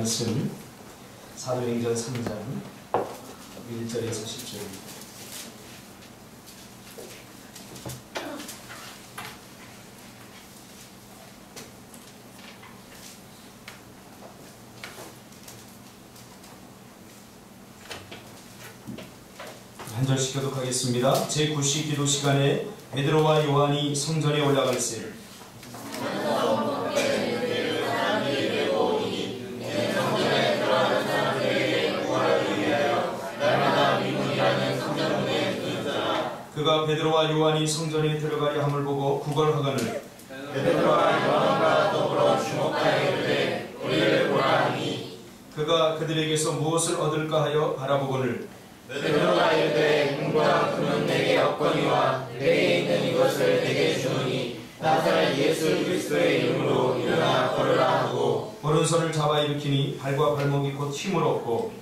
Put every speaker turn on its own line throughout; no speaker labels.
말씀 사도행전 3장 1절에서 10절입니다. 한 절씩 교독하겠습니다. 제9시 기도 시간에 베드로와 요한이 성전에 올라갈새 그가 베드로와 요한이 성전에 들어가려 함을 보고 구걸하거늘
베드로와 요한과 더불어 주목하여 이르되 우리를 보라 하니
그가 그들에게서 무엇을 얻을까 하여 바라보거늘
베드로가 이르되 금과 금은 내게 없거니와 내게 있는 이것을 내게 주노니 나사렛 예수 그리스도의 이름으로 일어나 걸으라 하고
오른손을 잡아 일으키니 발과 발목이 곧 힘을 얻고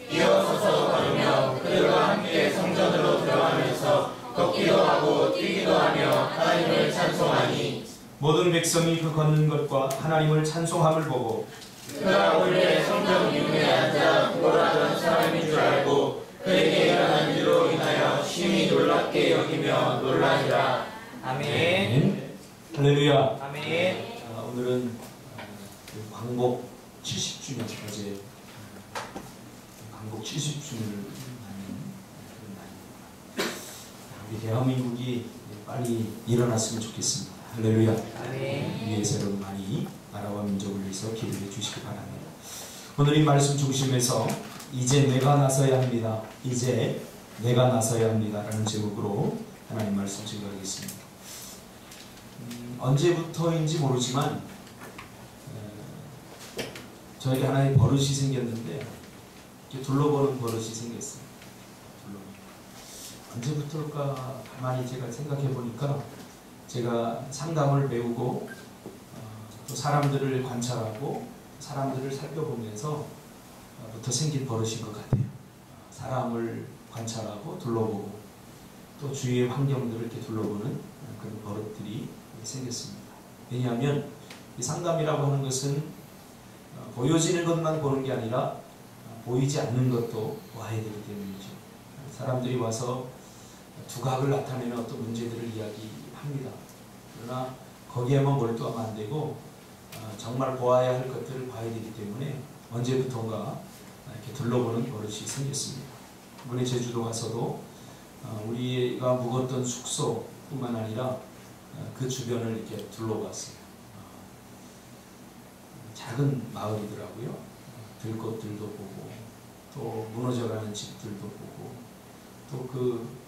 일어서서 걸으며 그들과 함께 성전으로 들어가면서 걷기도 하고 뛰기도 하며 하나님을 찬송하니
모든 백성이 그 걷는 것과 하나님을 찬송함을 보고
그가 원래 성전 위에 앉아 구걸하던 사람인 줄 알고 그에게 일어난 일로 인하여 심히 놀랍게 여기며 놀라니라. 아멘.
할렐루야.
아멘.
오늘은 광복 70주년 어제 광복 70주년을 맞는 그런 날입니다. 우리 대한민국이 빨리 일어났으면 좋겠습니다. 할렐루야.
아멘.
위에서 여러분 많이 나라와 민족을 위해서 기도해 주시기 바랍니다. 오늘 이 말씀 중심에서 이제 내가 나서야 합니다. 이제 내가 나서야 합니다. 라는 제목으로 하나님 말씀 증거하겠습니다. 언제부터인지 모르지만 저에게 하나의 버릇이 생겼는데 이렇게 둘러보는 버릇이 생겼어요. 언제부터일까 가만히 제가 생각해 보니까 제가 상담을 배우고 또 사람들을 관찰하고 사람들을 살펴보면서 부터 생긴 버릇인 것 같아요. 사람을 관찰하고 둘러보고 또 주위의 환경들을 이렇게 둘러보는 그런 버릇들이 생겼습니다. 왜냐하면 이 상담이라고 하는 것은 보여지는 것만 보는 게 아니라 보이지 않는 것도 봐야 되기 때문이죠. 사람들이 와서 두각을 나타내는 어떤 문제들을 이야기합니다. 그러나 거기에만 몰두하면 안 되고 정말 보아야 할 것들을 봐야 되기 때문에 언제부턴가 이렇게 둘러보는 버릇이 생겼습니다. 이번에 제주도 가서도 우리가 묵었던 숙소뿐만 아니라 그 주변을 이렇게 둘러봤어요. 작은 마을이더라고요. 들꽃들도 보고 또 무너져가는 집들도 보고 또 그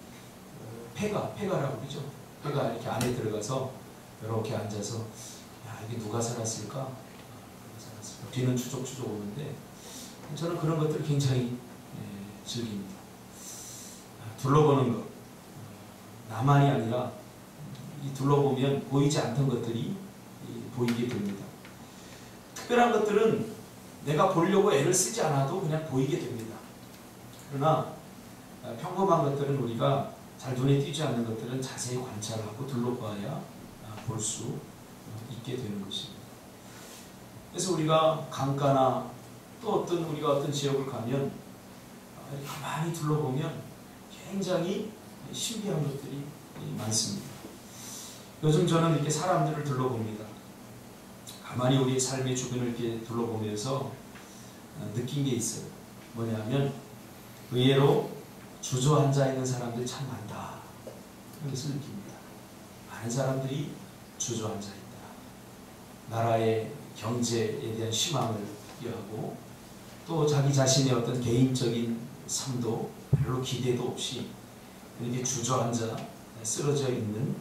폐가라고 그러죠. 폐가 이렇게 안에 들어가서 이렇게 앉아서 야 이게 누가 살았을까? 비는 추적추적 오는데 저는 그런 것들을 굉장히 즐깁니다. 둘러보는 것 나만이 아니라 이 둘러보면 보이지 않던 것들이 보이게 됩니다. 특별한 것들은 내가 보려고 애를 쓰지 않아도 그냥 보이게 됩니다. 그러나 평범한 것들은 우리가 잘 눈에 띄지 않는 것들은 자세히 관찰하고 둘러봐야 볼 수 있게 되는 것입니다. 그래서 우리가 강가나 또 우리가 어떤 지역을 가면 가만히 둘러보면 굉장히 신비한 것들이 많습니다. 요즘 저는 이렇게 사람들을 둘러봅니다. 가만히 우리의 삶의 주변을 이렇게 둘러보면서 느낀 게 있어요. 뭐냐면 의외로 주저앉아 있는 사람들이 참 많다. 그런 것을 느낍니다. 많은 사람들이 주저앉아 있다. 나라의 경제에 대한 희망을 포기하고 또 자기 자신의 어떤 개인적인 삶도 별로 기대도 없이 이렇게 주저앉아 쓰러져 있는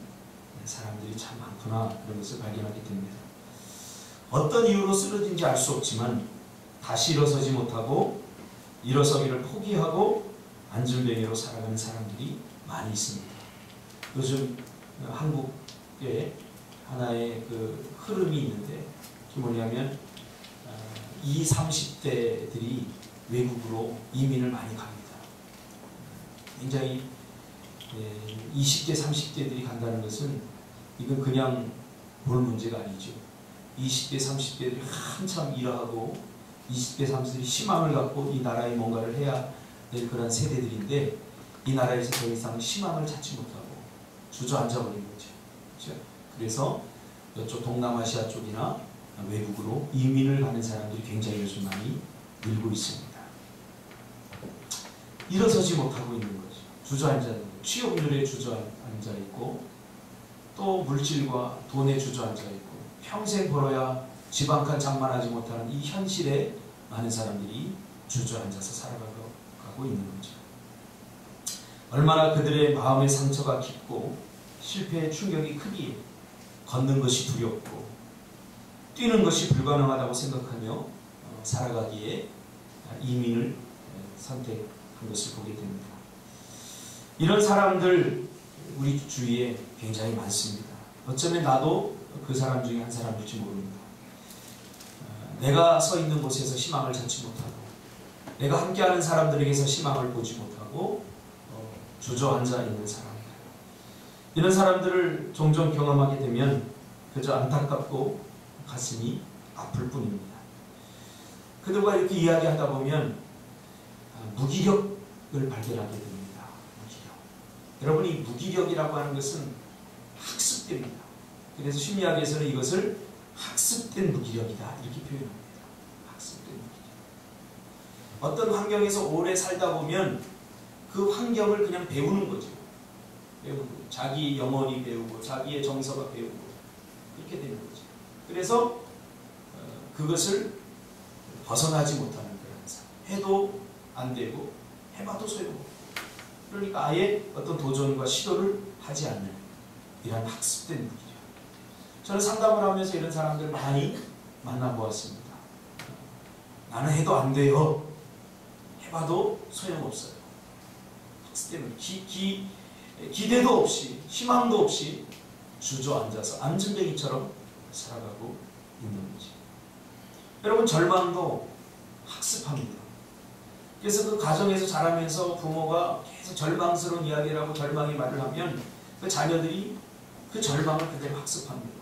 사람들이 참 많구나 그런 것을 발견하게 됩니다. 어떤 이유로 쓰러진지 알 수 없지만 다시 일어서지 못하고 일어서기를 포기하고 안절뱅이로 살아가는 사람들이 많이 있습니다. 요즘 한국에 하나의 그 흐름이 있는데 그게 뭐냐면 20, 30대들이 외국으로 이민을 많이 갑니다. 굉장히 20대, 30대들이 간다는 것은 이건 그냥 볼 문제가 아니죠. 20대, 30대들이 한참 일하고 20대, 30대 희망을 갖고 이 나라에 뭔가를 해야 될 그런 세대들인데 이 나라에서 더 이상 희망을 찾지 못하고 주저앉아 버린 거죠. 그렇죠? 그래서 이쪽 동남아시아 쪽이나 외국으로 이민을 가는 사람들이 굉장히 요즘 많이 늘고 있습니다. 일어서지 못하고 있는 거죠. 주저앉아 있는 거죠. 취업률에 주저앉아 있고 또 물질과 돈에 주저앉아 있고 평생 벌어야 집 한 칸 장만하지 못하는 이 현실에 많은 사람들이 주저앉아서 살아가고 있는 거죠. 얼마나 그들의 마음의 상처가 깊고 실패의 충격이 크기에 걷는 것이 두렵고 뛰는 것이 불가능하다고 생각하며 살아가기에 이민을 선택한 것을 보게 됩니다. 이런 사람들 우리 주위에 굉장히 많습니다. 어쩌면 나도 그 사람 중에 한 사람일지 모릅니다. 내가 서 있는 곳에서 희망을 찾지 못하고 내가 함께하는 사람들에게서 희망을 보지 못하고 주저앉아 있는 사람들, 이런 사람들을 종종 경험하게 되면 그저 안타깝고 가슴이 아플 뿐입니다. 그들과 이렇게 이야기하다 보면 무기력을 발견하게 됩니다. 무기력. 여러분, 이 무기력이라고 하는 것은 학습됩니다. 그래서 심리학에서는 이것을 학습된 무기력이다 이렇게 표현합니다. 학습된 무기력. 어떤 환경에서 오래 살다 보면 그 환경을 그냥 배우는 거죠. 배우고 자기 영혼이 배우고 자기의 정서가 배우고 이렇게 되는 거죠. 그래서 그것을 벗어나지 못하는 그런 삶. 해도 안 되고 해봐도 소용없고, 그러니까 아예 어떤 도전과 시도를 하지 않는 이런 학습된 무기력. 저는 상담을 하면서 이런 사람들 많이 만나보았습니다. 나는 해도 안 돼요. 해봐도 소용없어요. 학습되는 기대도 없이 희망도 없이 주저앉아서 앉은뱅이처럼 살아가고 있는 거지. 여러분, 절망도 학습합니다. 그래서 그 가정에서 자라면서 부모가 계속 절망스러운 이야기를 하고 절망의 말을 하면 그 자녀들이 그 절망을 그대로 학습합니다.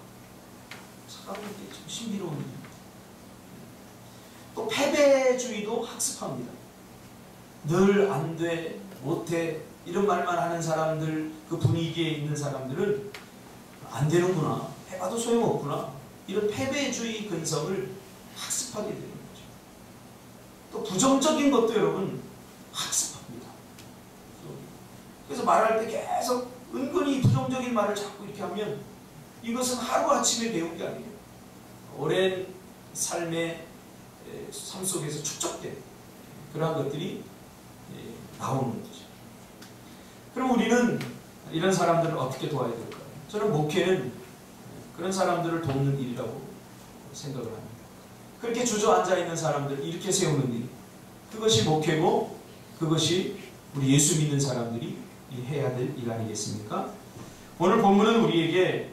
참 신비로운 일입니다. 또 패배주의도 학습합니다. 늘 안 돼, 못해 이런 말만 하는 사람들, 그 분위기에 있는 사람들은 안 되는구나, 해봐도 소용없구나, 이런 패배주의 근성을 학습하게 되는 거죠. 또 부정적인 것도 여러분 학습합니다. 그래서 말할 때 계속 은근히 부정적인 말을 자꾸 이렇게 하면 이것은 하루아침에 배운 게 아니에요. 오랜 삶의 삶 속에서 축적된 그러한 것들이 나오는 거죠. 그럼 우리는 이런 사람들을 어떻게 도와야 될까요? 저는 목회는 그런 사람들을 돕는 일이라고 생각을 합니다. 그렇게 주저앉아 있는 사람들 이렇게 세우는 일, 그것이 목회고 그것이 우리 예수 믿는 사람들이 해야 될 일 아니겠습니까? 오늘 본문은 우리에게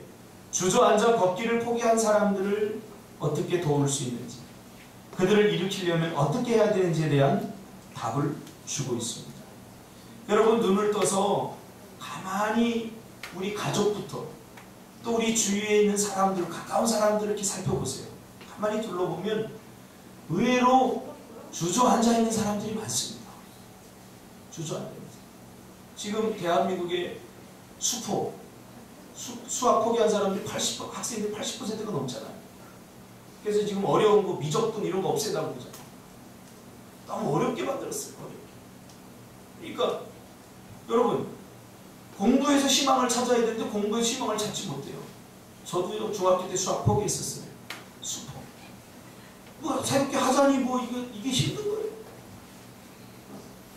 주저앉아 걷기를 포기한 사람들을 어떻게 도울 수 있는지, 그들을 일으키려면 어떻게 해야 되는지에 대한 답을 주고 있습니다. 여러분, 눈을 떠서 가만히 우리 가족부터 또 우리 주위에 있는 사람들, 가까운 사람들을 이렇게 살펴보세요. 가만히 둘러보면 의외로 주저앉아 있는 사람들이 많습니다. 주저앉아 있는 사람. 지금 대한민국의 수학 포기한 사람들이 학생들 80%가 넘잖아요. 그래서 지금 어려운 거, 미적분 이런 거 없앤다고 그러잖아요. 너무 어렵게 만들었어요. 어렵게. 그러니까 여러분, 공부에서 희망을 찾아야 되는데 공부에서 희망을 찾지 못해요. 저도요, 중학교 때 수학 포기했었어요. 수포. 뭐 새롭게 하자니 뭐 이게 힘든 거예요.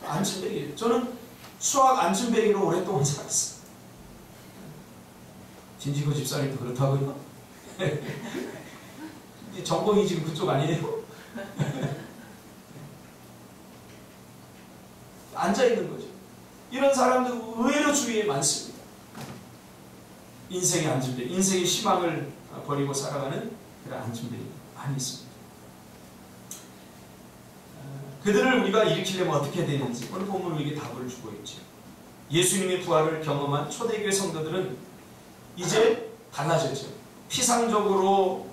앉은뱅이에요. 저는 수학 앉은뱅이로 오랫동안 살았어요. 진지고 집사님도 그렇다고요? 전공이 지금 그쪽 아니에요? 앉아있는 거죠. 이런 사람들 의외로 주위에 많습니다. 인생의 앉은뱅이, 인생의 희망을 버리고 살아가는 그런 앉은뱅이 많이 있습니다. 그들을 우리가 일으키려면 어떻게 해야 되는지 오늘 본문은 우리에게 답을 주고 있죠. 예수님의 부활을 경험한 초대교회 성도들은 이제 달라졌죠. 피상적으로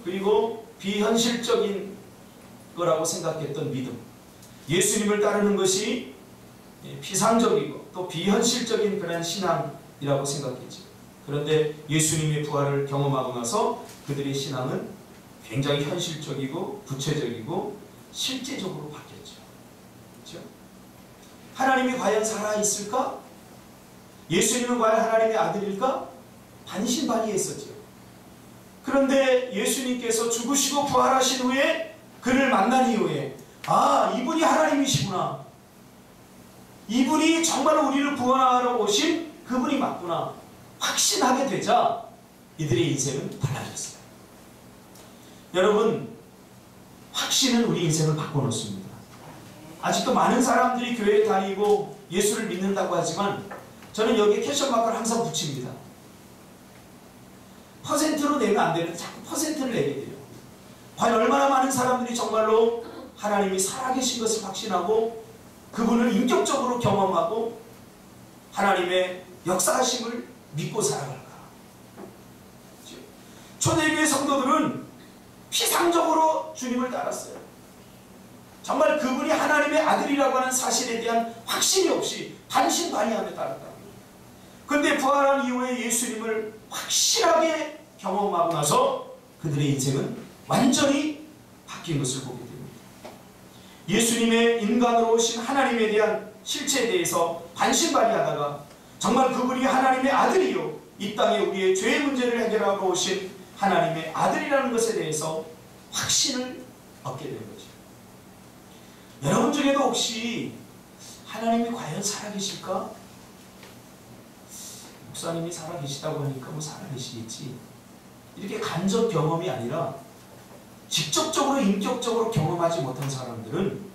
그리고 비현실적인 거라고 생각했던 믿음, 예수님을 따르는 것이 피상적이고 또 비현실적인 그런 신앙이라고 생각했죠. 그런데 예수님의 부활을 경험하고 나서 그들의 신앙은 굉장히 현실적이고 구체적이고 실제적으로 바뀌었죠. 그렇죠? 하나님이 과연 살아있을까? 예수님은 과연 하나님의 아들일까? 반신반의했었죠. 그런데 예수님께서 죽으시고 부활하신 후에 그를 만난 이후에 아, 이분이 하나님이시구나, 이분이 정말 우리를 구원하러 오신 그분이 맞구나 확신하게 되자 이들의 인생은 달라졌어요. 여러분, 확신은 우리 인생을 바꿔놓습니다. 아직도 많은 사람들이 교회에 다니고 예수를 믿는다고 하지만 저는 여기에 퀘스천마크를 항상 붙입니다. 퍼센트로 내면 안 되는데 자꾸 퍼센트를 내게 돼요. 과연 얼마나 많은 사람들이 정말로 하나님이 살아계신 것을 확신하고 그분을 인격적으로 경험하고 하나님의 역사하심을 믿고 살아갈까? 초대교회 성도들은 피상적으로 주님을 따랐어요. 정말 그분이 하나님의 아들이라고 하는 사실에 대한 확신이 없이 반신반의하며 따랐다. 그런데 부활한 이후에 예수님을 확실하게 경험하고 나서 그들의 인생은 완전히 바뀐 것을 보게 됩니다. 예수님의 인간으로 오신 하나님에 대한 실체에 대해서 반신반의하다가 정말 그분이 하나님의 아들이요, 이 땅에 우리의 죄의 문제를 해결하러 오신 하나님의 아들이라는 것에 대해서 확신을 얻게 된 거죠. 여러분 중에도 혹시 하나님이 과연 살아계실까? 목사님이 살아계시다고 하니까 뭐 살아계시겠지, 이렇게 간접 경험이 아니라 직접적으로 인격적으로 경험하지 못한 사람들은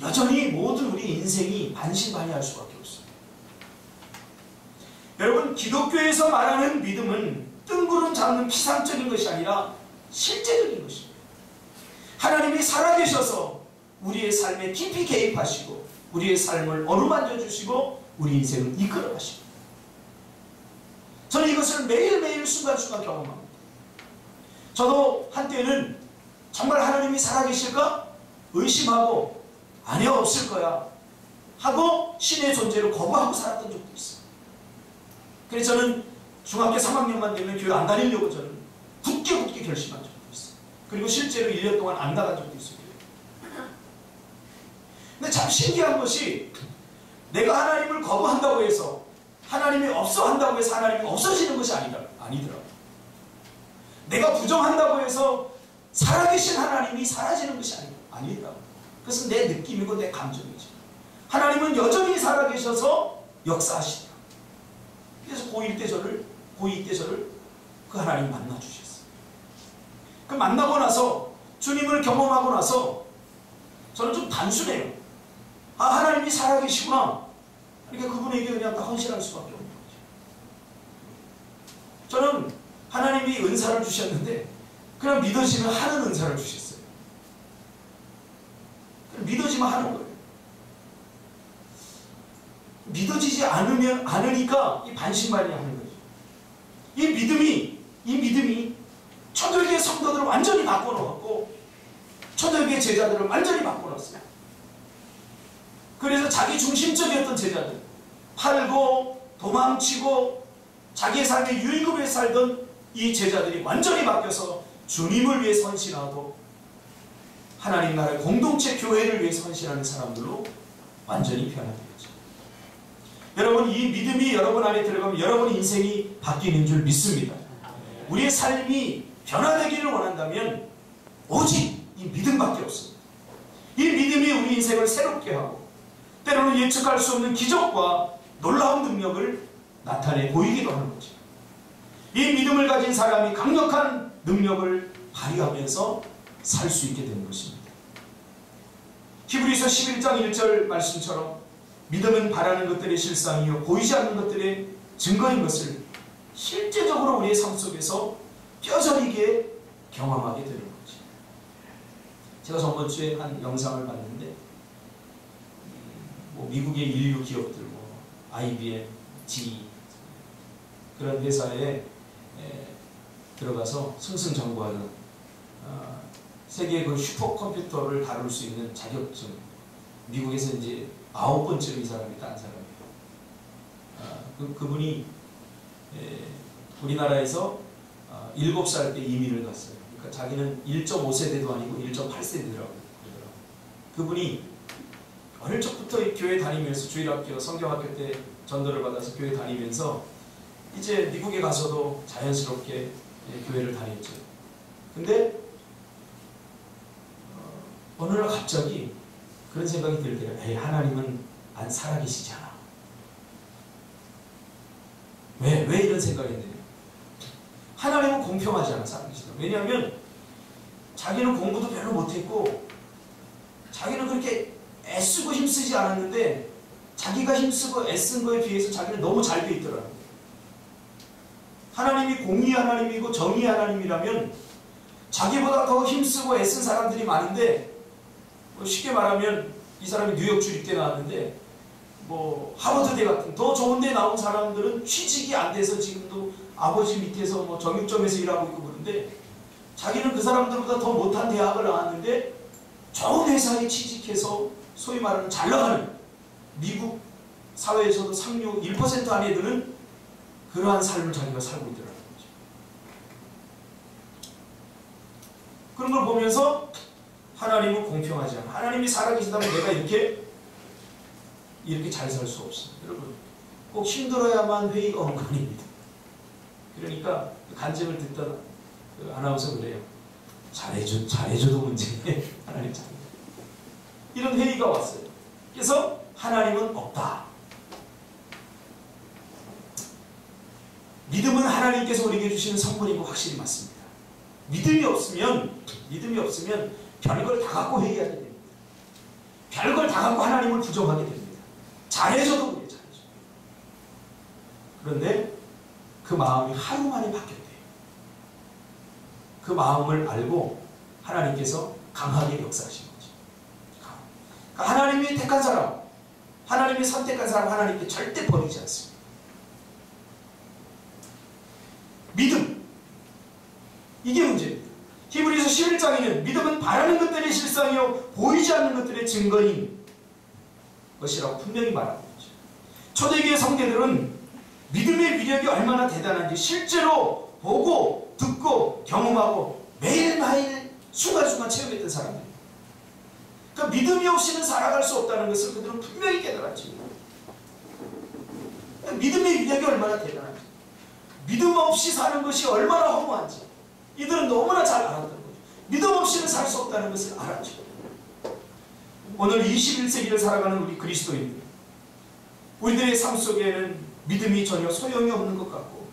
여전히 모든 우리 인생이 반신반의할 수밖에 없어요. 여러분, 기독교에서 말하는 믿음은 뜬구름 잡는 피상적인 것이 아니라 실제적인 것입니다. 하나님이 살아계셔서 우리의 삶에 깊이 개입하시고 우리의 삶을 어루만져 주시고 우리 인생을 이끌어 가시고, 저는 이것을 매일매일 순간순간 경험합니다. 저도 한때는 정말 하나님이 살아계실까? 의심하고 아니야, 없을 거야 하고 신의 존재를 거부하고 살았던 적도 있어요. 그래서 저는 중학교 3학년만 되면 교회 안 다니려고 저는 굳게 결심한 적도 있어요. 그리고 실제로 1년 동안 안 나간 적도 있어요. 근데 참 신기한 것이, 내가 하나님을 거부한다고 해서 하나님이 없어 한다고 해서 하나님이 없어지는 것이 아니더라고요. 내가 부정한다고 해서 살아계신 하나님이 사라지는 것이 아니더라고요. 그것은 내 느낌이고 내 감정이죠. 하나님은 여전히 살아계셔서 역사하시더라고요. 그래서 고2 때 저를 그 하나님 만나주셨어요. 그 만나고 나서 주님을 경험하고 나서 저는 좀 단순해요. 아, 하나님이 살아계시구나. 그러니까 그분에게 그냥 다 헌신할 수밖에 없는 거죠. 저는 하나님이 은사를 주셨는데 그냥 믿어지면 하는 은사를 주셨어요. 믿어지면 하는 거예요. 믿어지지 않으니까 이 반신반의 하는 거죠. 이 믿음이 초대교회 성도들을 완전히 바꿔놓았고 초대교회 제자들을 완전히 바꿔놨어요. 그래서 자기 중심적이었던 제자들, 팔고 도망치고 자기의 삶의 유익업에 살던 이 제자들이 완전히 바뀌어서 주님을 위해 헌신하고 하나님 나라의 공동체 교회를 위해 헌신하는 사람들로 완전히 변화되었죠. 여러분, 이 믿음이 여러분 안에 들어가면 여러분 인생이 바뀌는 줄 믿습니다. 우리의 삶이 변화되기를 원한다면 오직 이 믿음밖에 없습니다. 이 믿음이 우리 인생을 새롭게 하고 때로는 예측할 수 없는 기적과 놀라운 능력을 나타내 보이기도 하는 거죠. 이 믿음을 가진 사람이 강력한 능력을 발휘하면서 살 수 있게 되는 것입니다. 히브리서 11장 1절 말씀처럼 믿음은 바라는 것들의 실상이요 보이지 않는 것들의 증거인 것을 실제적으로 우리의 삶 속에서 뼈저리게 경험하게 되는 거죠. 제가 저번 주에 한 영상을 봤는데 미국의 인류 기업들, IBM, GE 그런 회사에 들어가서 승승장구하는 세계 그 슈퍼컴퓨터를 다룰 수 있는 자격증, 미국에서 이제 9번째로 이 사람이 딴 사람이에요. 그분이 우리나라에서 7살 때 이민을 갔어요. 그러니까 자기는 1.5세대도 아니고 1.8세대라고 그러더라고요. 그분이 어릴 적부터 교회 다니면서 주일학교, 성경학교 때 전도를 받아서 교회 다니면서 이제 미국에 가서도 자연스럽게 교회를 다녔죠. 근데 어느 날 갑자기 그런 생각이 들더래요. 에이, 하나님은 안 살아계시지 않아. 왜 이런 생각이 드냐? 하나님은 공평하지 않아, 살아계시다. 왜냐하면 자기는 공부도 별로 못했고 자기는 그렇게 애쓰고 힘쓰지 않았는데 자기가 힘쓰고 애쓴 거에 비해서 자기는 너무 잘 돼 있더라고요. 하나님이 공의 하나님이고 정의 하나님이라면 자기보다 더 힘쓰고 애쓴 사람들이 많은데, 쉽게 말하면 이 사람이 뉴욕 주립대 나왔는데 하버드대 같은 더 좋은 데 나온 사람들은 취직이 안 돼서 지금도 아버지 밑에서 정육점에서 일하고 있고 그런데, 자기는 그 사람들보다 더 못한 대학을 나왔는데 좋은 회사에 취직해서 소위 말하는 잘 나가는, 미국 사회에서도 상류 1% 안에 드는 그러한 삶을 자기가 살고 있더라는 거죠. 그런 걸 보면서 하나님은 공평하지 않아. 하나님이 살아계시다면 내가 이렇게 잘 살 수 없어. 여러분, 꼭 힘들어야만 회의가 오는 거 아닙니다. 그러니까 간증을 듣던 그 아나운서 그래요. 잘해줘도 문제네. 하나님 잘해. 이런 회의가 왔어요. 그래서 하나님은 없다. 믿음은 하나님께서 우리에게 주시는 선물인 거 확실히 맞습니다. 믿음이 없으면 별걸 다 갖고 회의하게 됩니다. 별걸 다 갖고 하나님을 부정하게 됩니다. 잘해줘도 그래, 잘해줘. 그런데 그 마음이 하루 만에 바뀌었대요. 그 마음을 알고 하나님께서 강하게 역사하신 거죠. 그러니까 하나님이 택한 사람, 하나님이 선택한 사람, 하나님께 절대 버리지 않습니다. 믿음, 이게 문제입니다. 히브리서 11장에는 믿음은 바라는 것들의 실상이요 보이지 않는 것들의 증거인 것이라고 분명히 말하고 있죠. 초대교회 성도들은 믿음의 위력이 얼마나 대단한지 실제로 보고 듣고 경험하고 매일매일 순간순간 체험했던 사람들입니다. 그러니까 믿음이 없이는 살아갈 수 없다는 것을 그들은 분명히 깨달았지. 믿음의 위력이 얼마나 대단한지, 믿음 없이 사는 것이 얼마나 허무한지 이들은 너무나 잘 알았던 거죠. 믿음 없이는 살 수 없다는 것을 알았죠. 오늘 21세기를 살아가는 우리 그리스도인들, 우리들의 삶 속에는 믿음이 전혀 소용이 없는 것 같고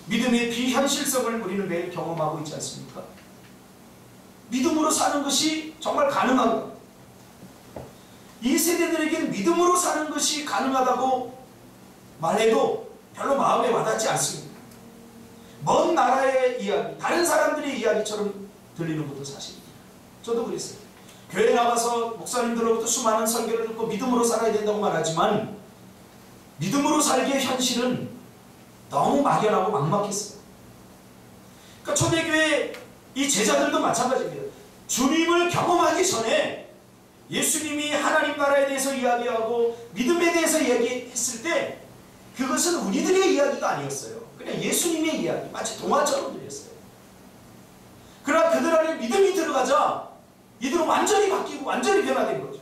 믿음의 비현실성을 우리는 매일 경험하고 있지 않습니까? 믿음으로 사는 것이 정말 가능한가? 이 세대들에게는 믿음으로 사는 것이 가능하다고 말해도 별로 마음에 와닿지 않습니다. 먼 나라의 이야기, 다른 사람들의 이야기처럼 들리는 것도 사실입니다. 저도 그랬어요. 교회 나가서 목사님들로부터 수많은 설교를 듣고 믿음으로 살아야 된다고 말하지만 믿음으로 살기의 현실은 너무 막연하고 막막했어요. 그러니까 초대교회 이 제자들도 마찬가지입니다. 주님을 경험하기 전에 예수님이 하나님 나라에 대해서 이야기하고 믿음에 대해서 이야기했을 때 그것은 우리들의 이야기가 아니었어요. 그냥 예수님의 이야기, 마치 동화처럼 들렸어요. 그러나 그들 안에 믿음이 들어가자 이들은 완전히 바뀌고 완전히 변화된 거죠.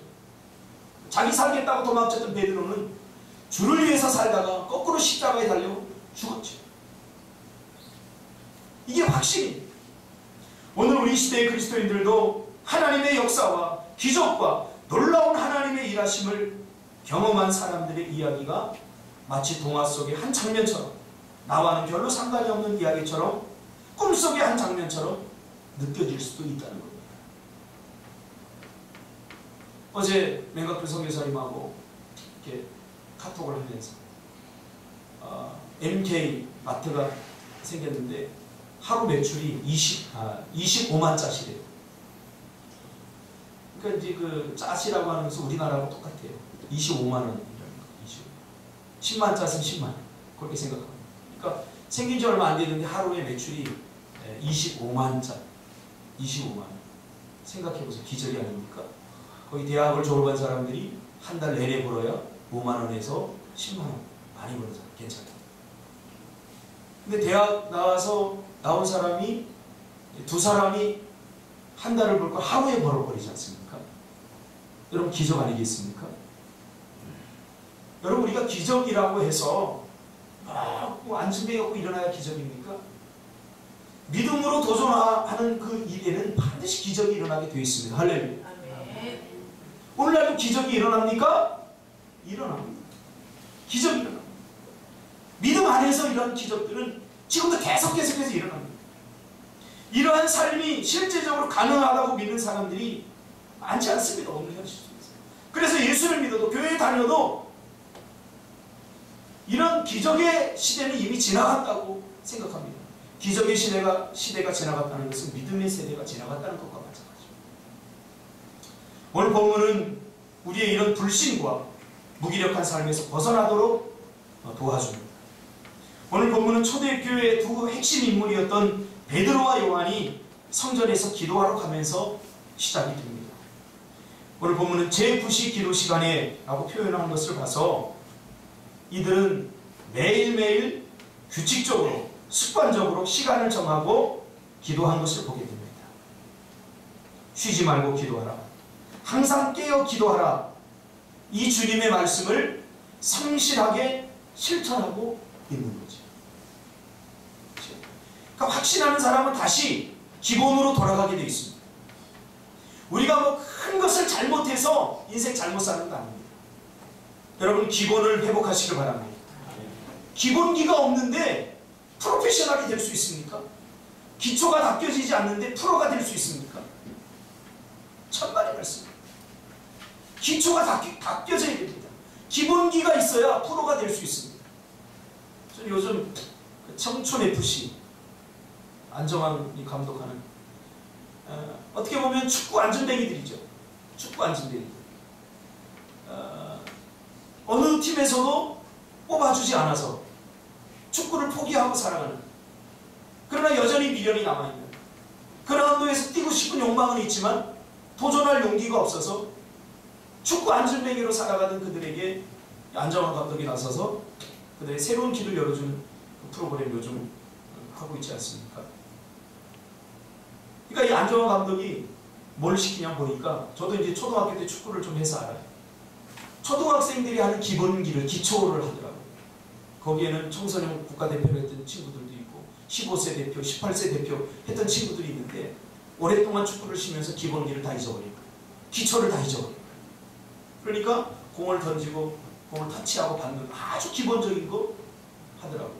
자기 살겠다고 도망쳤던 베드로는 주를 위해서 살다가 거꾸로 십자가에 달려 죽었죠. 이게 확신입니다. 오늘 우리 시대의 그리스도인들도 하나님의 역사와 기적과 놀라운 하나님의 일하심을 경험한 사람들의 이야기가 마치 동화 속의 한 장면처럼, 나와는 별로 상관이 없는 이야기처럼, 꿈속의 한 장면처럼 느껴질 수도 있다는 겁니다. 어제 맹각필 선교사님하고 이렇게 카톡을 하면서 MK 마트가 생겼는데 하루 매출이 25만 짜시래요. 그러니까 이제 그 짜시라고 하는 것은 우리나라하고 똑같아요. 25만 원이라는 거. 10만 짜는 10만 원. 그렇게 생각합니다. 그러니까 생긴 지 얼마 안 되는데 하루에 매출이 25만 짜. 25만 원. 생각해보세요. 기적이 아닙니까? 거기 대학을 졸업한 사람들이 한 달 내내 벌어야 5만 원에서 10만 원 많이 버는 사람 괜찮아요. 근데 대학 나와서 나온 사람이 두 사람이 한 달을 벌고 하루에 벌어버리지 않습니까? 여러분 기적 아니겠습니까? 여러분 우리가 기적이라고 해서 뭐 안심해 갖고 일어나야 기적입니까? 믿음으로 도전하는 그 일에는 반드시 기적이 일어나게 되어 있습니다. 할렐루야. 오늘날도 기적이 일어납니까? 일어납니다. 기적이 일어납니다. 믿음 안에서 이런 기적들은 지금도 계속해서 일어납니다. 이러한 삶이 실제적으로 가능하다고 믿는 사람들이 많지 않습니다. 오늘 현실 속에서. 그래서 예수를 믿어도 교회에 다녀도 이런 기적의 시대는 이미 지나갔다고 생각합니다. 기적의 시대가 지나갔다는 것은 믿음의 세대가 지나갔다는 것과 마찬가지입니다. 오늘 본문은 우리의 이런 불신과 무기력한 삶에서 벗어나도록 도와줍니다. 오늘 본문은 초대교회의 두 핵심 인물이었던 베드로와 요한이 성전에서 기도하러 가면서 시작이 됩니다. 오늘 본문은 제9시 기도 시간에 라고 표현한 것을 봐서 이들은 매일매일 규칙적으로 습관적으로 시간을 정하고 기도한 것을 보게 됩니다. 쉬지 말고 기도하라. 항상 깨어 기도하라. 이 주님의 말씀을 성실하게 실천하고 있는 거죠. 그러니까 확신하는 사람은 다시 기본으로 돌아가게 되어 있습니다. 우리가 뭐 큰 것을 잘못해서 인생 잘못 사는 거 아닙니다. 여러분 기본을 회복하시길 바랍니다. 기본기가 없는데 프로페셔널이 될 수 있습니까? 기초가 닦여지지 않는데 프로가 될 수 있습니까? 천만의 말씀. 기초가 닦여져야 됩니다. 기본기가 있어야 프로가 될 수 있습니다. 저는 요즘 청춘FC 안정환이 감독하는 어떻게 보면 축구 안전뱅이들이죠. 축구 안전뱅이들. 어느 팀에서도 뽑아주지 않아서 축구를 포기하고 살아가는, 그러나 여전히 미련이 남아있는, 그라운드에서 뛰고 싶은 욕망은 있지만 도전할 용기가 없어서 축구 안전뱅이로 살아가던 그들에게 안정환 감독이 나서서 그들의 새로운 길을 열어주는 그 프로그램 요즘 하고 있지 않습니까? 그러니까 이 안정환 감독이 뭘 시키냐 보니까, 저도 이제 초등학교 때 축구를 좀 해서 알아요. 초등학생들이 하는 기본기를, 기초를 하더라고요. 거기에는 청소년 국가대표를 했던 친구들도 있고 15세 대표, 18세 대표 했던 친구들이 있는데 오랫동안 축구를 쉬면서 기본기를 다 잊어버린 거예요. 기초를 다 잊어버린 거예요. 그러니까 공을 던지고 공을 터치하고 받는 아주 기본적인 거 하더라고요.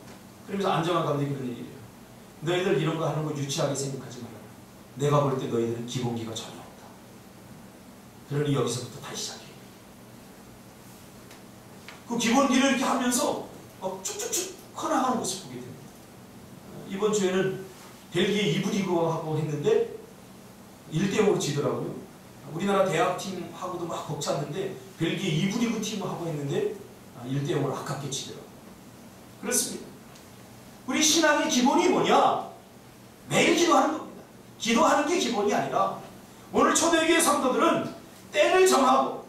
그러면서 안정환 감독이 그런 얘기예요. 너희들 이런 거 하는 거 유치하게 생각하지 말아라. 내가 볼 때 너희들은 기본기가 전혀 없다. 그러니 여기서부터 다시 시작해. 그 기본기를 이렇게 하면서 쭉쭉쭉 커나가는 것을 보게 됩니다. 이번 주에는 벨기에 2부 리그하고 했는데 1대0으로 지더라고요. 우리나라 대학팀하고도 막 벅찼는데 벨기에 2부 리그 팀하고 했는데 1대0으로 아깝게 지더라고요. 그렇습니다. 우리 신앙의 기본이 뭐냐? 매일 기도하는 겁니다. 기도하는 게 기본이 아니라, 오늘 초대교회 성도들은 때를 정하고,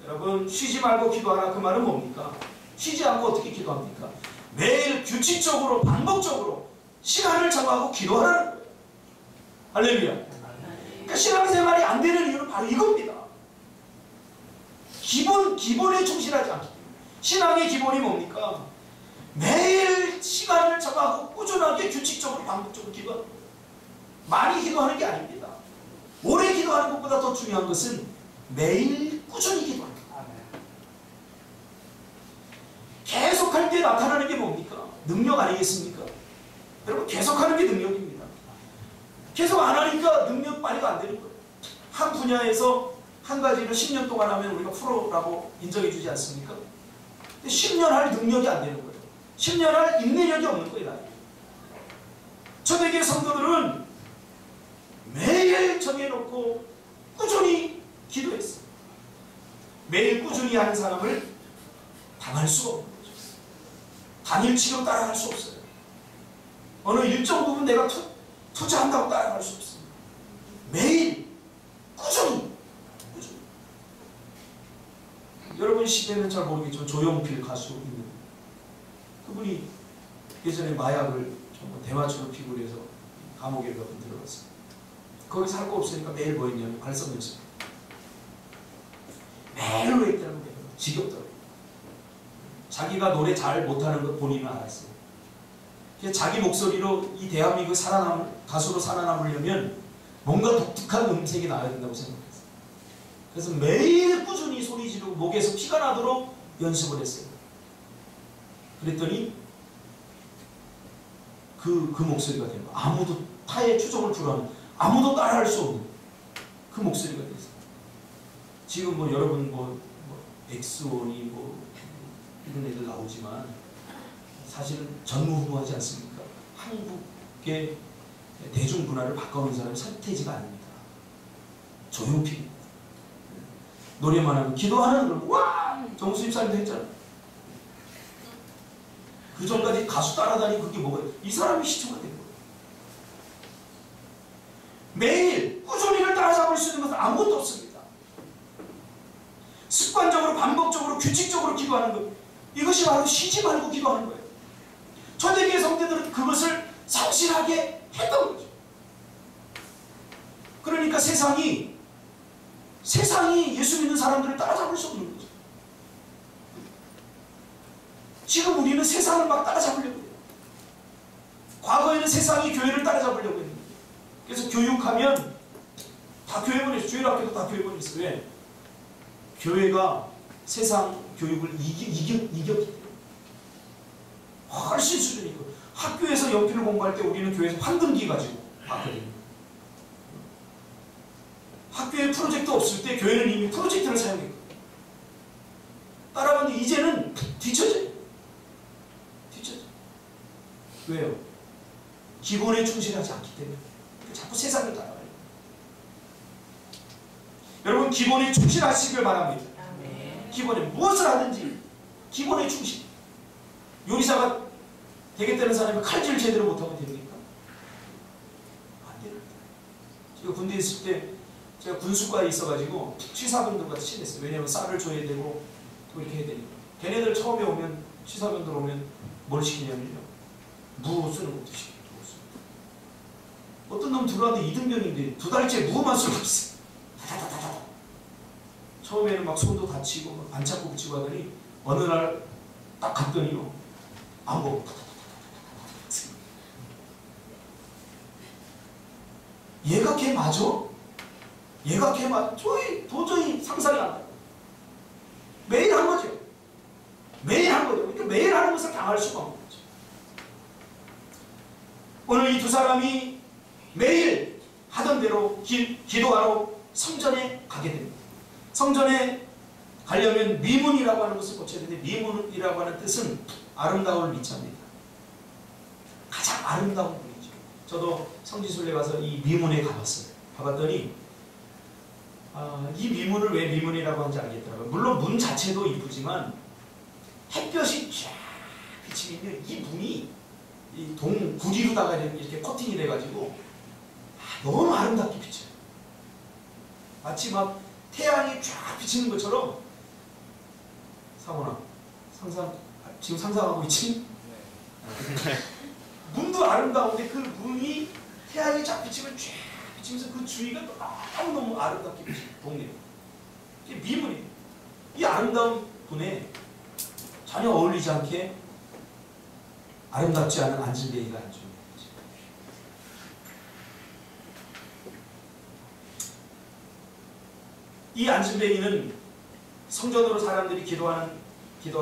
여러분 쉬지 말고 기도하라, 그 말은 뭡니까? 쉬지 않고 어떻게 기도합니까? 매일 규칙적으로 반복적으로 시간을 정하고 기도하라는 거예요. 할렐루야. 그러니까 신앙생활이 안 되는 이유는 바로 이겁니다. 기본에 충실하지 않기 때문에. 신앙의 기본이 뭡니까? 매일 시간을 정하고 꾸준하게 규칙적으로 반복적으로 기도하는 거예요. 많이 기도하는 게 아닙니다. 오래 기도하는 것보다 더 중요한 것은 매일 꾸준히 기도하는 거예요. 계속할 때 나타나는 게 뭡니까? 능력 아니겠습니까? 여러분 계속하는 게 능력입니다. 계속 안 하니까 능력 발휘가 안 되는 거예요. 한 분야에서 한 가지를 10년 동안 하면 우리가 프로라고 인정해 주지 않습니까? 근데 10년 할 능력이 안 되는 거예요. 10년 할 인내력이 없는 거예요. 나에게. 초대교회 성도들은 매일 정해놓고 꾸준히 기도했어요. 매일 꾸준히 하는 사람을 당할 수가 없는 거죠. 당일치로 따라갈 수 없어요. 어느 일정 부분 내가 투자한다고 따라갈 수 없습니다. 매일 여러분 시대는 잘 모르겠지만 조용필 가수 있는 그분이 예전에 마약을 정말 대마초로 피고 그래서 감옥에 몇 번 들어갔어요. 거기 살 거 없으니까 매일 뭐 했냐면 발성 연습. 매일 왜 했다는 거예요. 지겹더라고요. 자기가 노래 잘 못하는 거 본인은 알았어요. 그래서 자기 목소리로 이 대한민국 가수로 살아남으려면 뭔가 독특한 음색이 나와야 된다고 생각했어요. 그래서 매일 꾸준히 소리 지르고 목에서 피가 나도록 연습을 했어요. 그랬더니 그 목소리가 된 거예요. 아무도 타의 추종을 불허하는 아무도 따라할 수 없는 그 목소리가 됐어요. 지금 뭐 여러분 뭐 엑소니 뭐 이런 애들 나오지만 사실은 전무후무하지 않습니까? 한국의 대중문화를 바꿔놓은 사람이 서태지가 아닙니다. 조용필입니다. 노래만 하면 기도하는 걸 와! 정수입 사람도 했잖아. 그 전까지 가수 따라다니고 그게 뭐가 이 사람이 시초가 된 거예요. 매일 꾸준히를 따라잡을 수 있는 것은 아무것도 없습니다. 습관적으로 반복적으로 규칙적으로 기도하는 것 이것이 바로 쉬지 말고 기도하는 거예요. 초대교회 성도들은 그것을 성실하게 했던 거죠. 그러니까 세상이 예수 믿는 사람들을 따라잡을 수 없는 거죠. 지금 우리는 세상을 막 따라잡으려고 해요. 과거에는 세상이 교회를 따라잡으려고 했는데 그래서 교육하면 다 교회 보냈어요. 주일학교도 다 교회 보냈어요. 왜? 교회가 세상 교육을 이겼기 때문에 훨씬 수준이 있고 학교에서 연필을 공부할 때 우리는 교회에서 환등기 가지고 봤거든요. 학교에 프로젝트 없을 때 교회는 이미 프로젝트를 사용했거든요. 따라가는데 이제는 뒤처져요. 왜요? 기본에 충실하지 않기 때문에 자꾸 세상을 따라가요. 여러분 기본에 충실하시길 바랍니다. 기본에 무엇을 하든지 기본에 충실. 요리사가 되겠다는 사람이 칼질 제대로 못하면 됩니까? 안 됩니다. 제가 군대에 있을 때 제가 군수과에 있어가지고 취사병들과 친했어요. 왜냐하면 쌀을 줘야 되고 또 이렇게 해야 되니까. 걔네들 처음에 오면 취사병들 오면 뭘 시키냐면요. 무 쓰는 것도 시키고 어떤 놈 들어왔는데 이등병인데 2달째 무만 쓰고 있어요. 처음에는 막 손도 다치고 막 반창고 붙이고 하더니 어느 날 딱 갔더니요. 안 먹어. 얘가 걔 맞아? 얘가 걔 맞아? 도저히 상상이 안 가요. 매일 한 거죠. 매일 한 거죠. 그러니까 매일 하는 것을 당할 수가 없는 거죠. 오늘 이 두 사람이 매일 하던 대로 기도하러 성전에 가게 됩니다. 성전에 가려면 미문이라고 하는 것을 고쳐야 되는데 미문이라고 하는 뜻은 아름다움을 미치합니다. 가장 아름다운 분이죠. 저도 성지순례 가서 이 미문에 가봤어요. 가봤더니 이 미문을 왜 미문이라고 하는지 알겠더라고요. 물론 문 자체도 이쁘지만 햇볕이 쫙 비치면 이 문이 이 구리로다가 이렇게 코팅이 돼가지고 너무 아름답게 비쳐요. 마치 막 태양이 쫙 비치는 것처럼. 상원아, 지금 상상하고 있지? 문도 아름다운데 그 문이 태양이 쫙 비치면 쫙 비치면서 그 주위가 너무너무 아름답게 비치는 동네예요. 이게 미문이에요. 이 아름다운 분에 전혀 어울리지 않게 아름답지 않은 안진뱅이가 앉아 있는 거죠. 이 안진뱅이는 성전으로 사람들이 기도하러